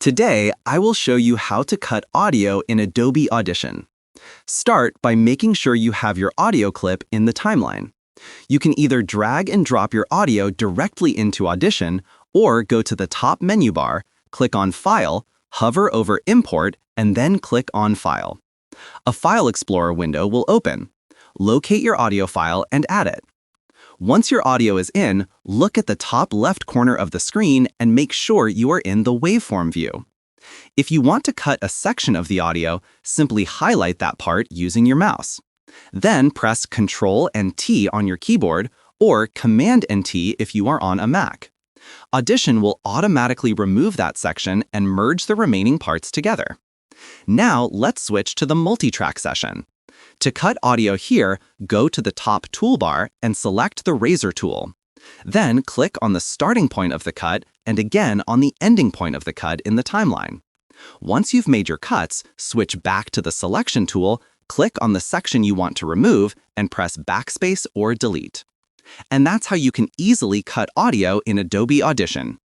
Today, I will show you how to cut audio in Adobe Audition. Start by making sure you have your audio clip in the timeline. You can either drag and drop your audio directly into Audition or go to the top menu bar, click on File, hover over Import, and then click on File. A File Explorer window will open. Locate your audio file and add it. Once your audio is in, look at the top left corner of the screen and make sure you are in the Waveform view. If you want to cut a section of the audio, simply highlight that part using your mouse. Then press Ctrl and T on your keyboard or Command and T if you are on a Mac. Audition will automatically remove that section and merge the remaining parts together. Now let's switch to the Multitrack session. To cut audio here, go to the top toolbar and select the razor tool. Then click on the starting point of the cut and again on the ending point of the cut in the timeline. Once you've made your cuts, switch back to the selection tool, click on the section you want to remove, and press Backspace or Delete. And that's how you can easily cut audio in Adobe Audition.